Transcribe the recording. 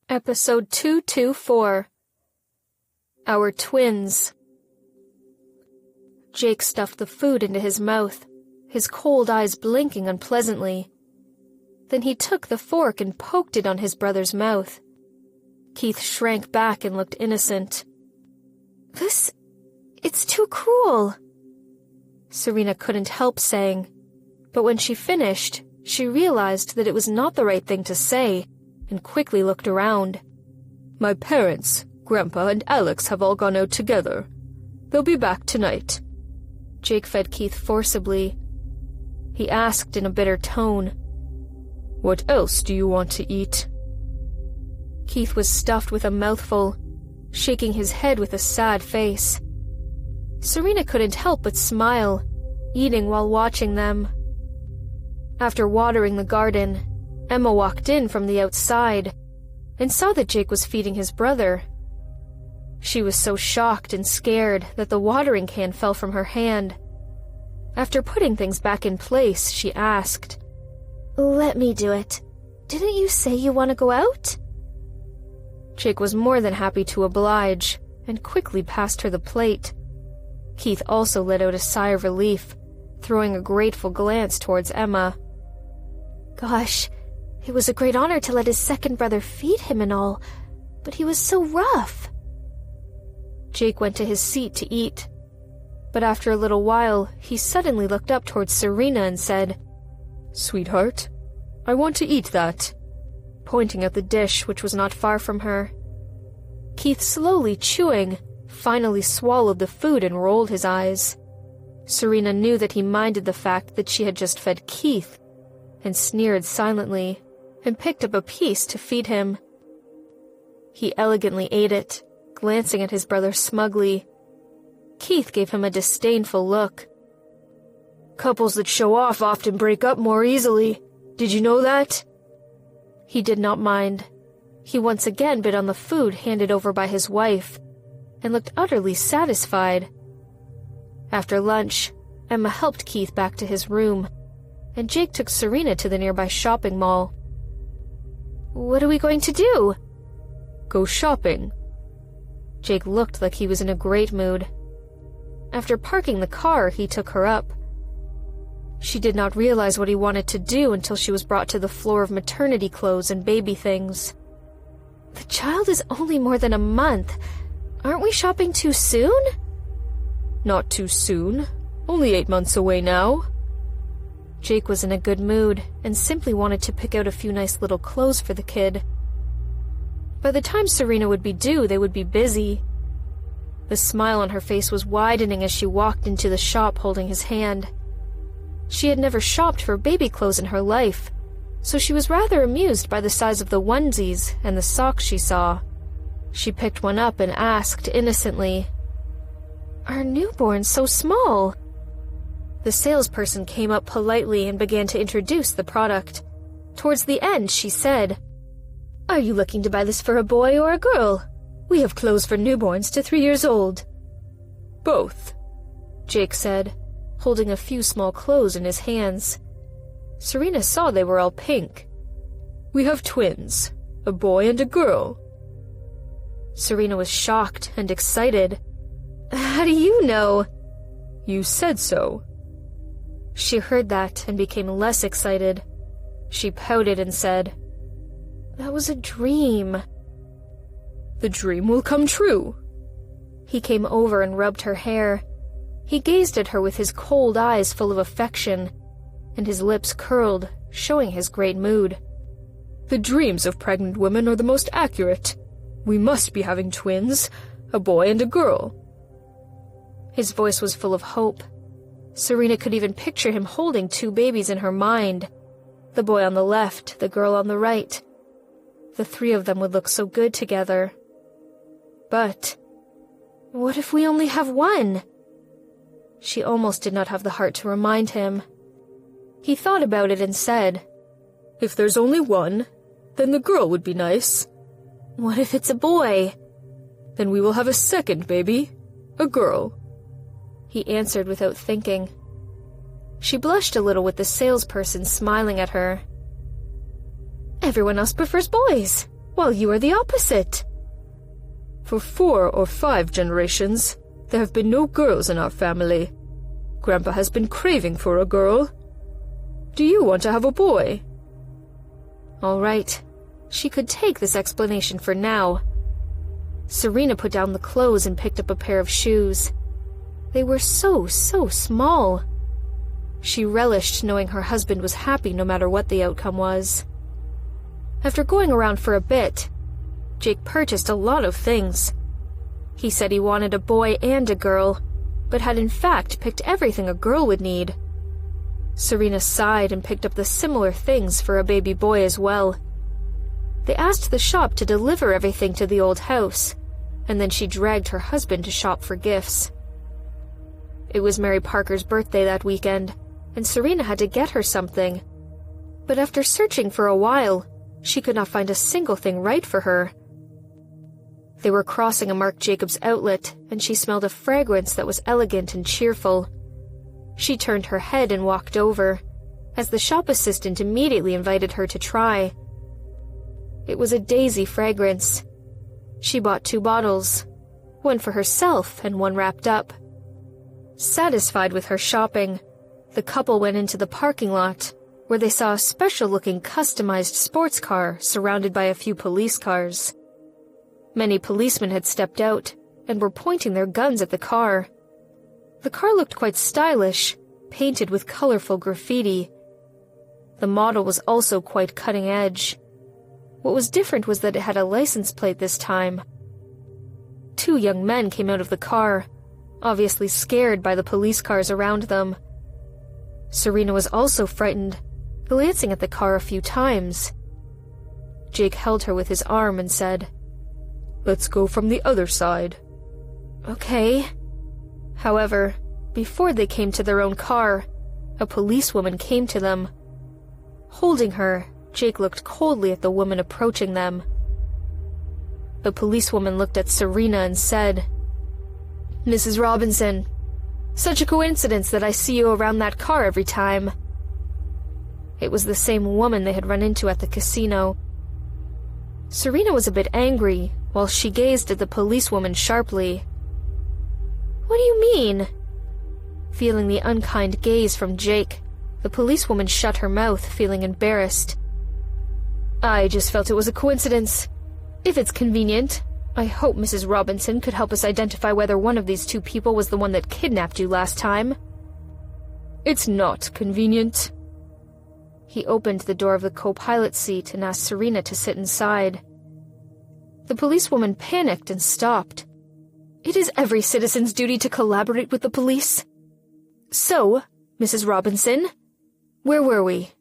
Episode 224. Our Twins. Jake stuffed the food into his mouth, his cold eyes blinking unpleasantly. Then he took the fork and poked it on his brother's mouth. Keith shrank back and looked innocent. It's too cruel, Serena couldn't help saying, but when she finished, she realized that it was not the right thing to say, and quickly looked around. My parents, Grandpa, and Alex have all gone out together. They'll be back tonight. Jake fed Keith forcibly. He asked in a bitter tone, What else do you want to eat? Keith was stuffed with a mouthful, shaking his head with a sad face. Serena couldn't help but smile, eating while watching them. After watering the garden, Emma walked in from the outside and saw that Jake was feeding his brother. She was so shocked and scared that the watering can fell from her hand. After putting things back in place, she asked, Let me do it. Didn't you say you want to go out? Jake was more than happy to oblige and quickly passed her the plate. Keith also let out a sigh of relief, throwing a grateful glance towards Emma. Gosh, it was a great honor to let his second brother feed him and all, but he was so rough. Jake went to his seat to eat, but after a little while, he suddenly looked up towards Serena and said, Sweetheart, I want to eat that, pointing at the dish which was not far from her. Keith, slowly chewing, finally swallowed the food and rolled his eyes. Serena knew that he minded the fact that she had just fed Keith, and sneered silently, and picked up a piece to feed him. He elegantly ate it, glancing at his brother smugly. Keith gave him a disdainful look. Couples that show off often break up more easily. Did you know that? He did not mind. He once again bit on the food handed over by his wife, and looked utterly satisfied. After lunch, Emma helped Keith back to his room, and Jake took Serena to the nearby shopping mall. What are we going to do? Go shopping. Jake looked like he was in a great mood. After parking the car, he took her up. She did not realize what he wanted to do until she was brought to the floor of maternity clothes and baby things. The child is only more than a month. Aren't we shopping too soon? Not too soon. Only 8 months away now. Jake was in a good mood and simply wanted to pick out a few nice little clothes for the kid. By the time Serena would be due, they would be busy. The smile on her face was widening as she walked into the shop holding his hand. She had never shopped for baby clothes in her life, so she was rather amused by the size of the onesies and the socks she saw. She picked one up and asked innocently, Are newborns so small? The salesperson came up politely and began to introduce the product. Towards the end, she said, Are you looking to buy this for a boy or a girl? We have clothes for newborns to 3 years old. Both, Jake said, holding a few small clothes in his hands. Serena saw they were all pink. We have twins, a boy and a girl. Serena was shocked and excited. How do you know? You said so. She heard that and became less excited. She pouted and said, That was a dream. The dream will come true. He came over and rubbed her hair. He gazed at her with his cold eyes full of affection, and his lips curled, showing his great mood. The dreams of pregnant women are the most accurate. We must be having twins, a boy and a girl. His voice was full of hope. Serena could even picture him holding 2 babies in her mind. The boy on the left, the girl on the right. The 3 of them would look so good together. But what if we only have one? She almost did not have the heart to remind him. He thought about it and said, If there's only one, then the girl would be nice. What if it's a boy? Then we will have a second baby, a girl. He answered without thinking. She blushed a little with the salesperson smiling at her. Everyone else prefers boys. while you are the opposite. For 4 or 5 generations, there have been no girls in our family. Grandpa has been craving for a girl. Do you want to have a boy? All right. She could take this explanation for now. Serena put down the clothes and picked up a pair of shoes. They were so small. She relished knowing her husband was happy no matter what the outcome was. After going around for a bit, Jake purchased a lot of things. He said he wanted a boy and a girl, but had in fact picked everything a girl would need. Serena sighed and picked up the similar things for a baby boy as well. They asked the shop to deliver everything to the old house, and then she dragged her husband to shop for gifts. It was Mary Parker's birthday that weekend, and Serena had to get her something. But after searching for a while, she could not find a single thing right for her. They were crossing a Marc Jacobs outlet, and she smelled a fragrance that was elegant and cheerful. She turned her head and walked over, as the shop assistant immediately invited her to try. It was a daisy fragrance. She bought 2 bottles, one for herself and one wrapped up. Satisfied with her shopping, the couple went into the parking lot, where they saw a special-looking customized sports car surrounded by a few police cars. Many policemen had stepped out and were pointing their guns at the car. The car looked quite stylish, painted with colorful graffiti. The model was also quite cutting edge. What was different was that it had a license plate this time. 2 young men came out of the car, obviously scared by the police cars around them. Serena was also frightened, glancing at the car a few times. Jake held her with his arm and said, "Let's go from the other side." Okay. However, before they came to their own car, a policewoman came to them. Holding her, Jake looked coldly at the woman approaching them. The policewoman looked at Serena and said, "Mrs. Robinson, such a coincidence that I see you around that car every time." It was the same woman they had run into at the casino. Serena was a bit angry, while she gazed at the policewoman sharply. "What do you mean?" Feeling the unkind gaze from Jake, the policewoman shut her mouth, feeling embarrassed. "I just felt it was a coincidence. If it's convenient, I hope Mrs. Robinson could help us identify whether one of these 2 people was the one that kidnapped you last time." It's not convenient. He opened the door of the co-pilot seat and asked Serena to sit inside. The policewoman panicked and stopped. "It is every citizen's duty to collaborate with the police. So, Mrs. Robinson, where were we?"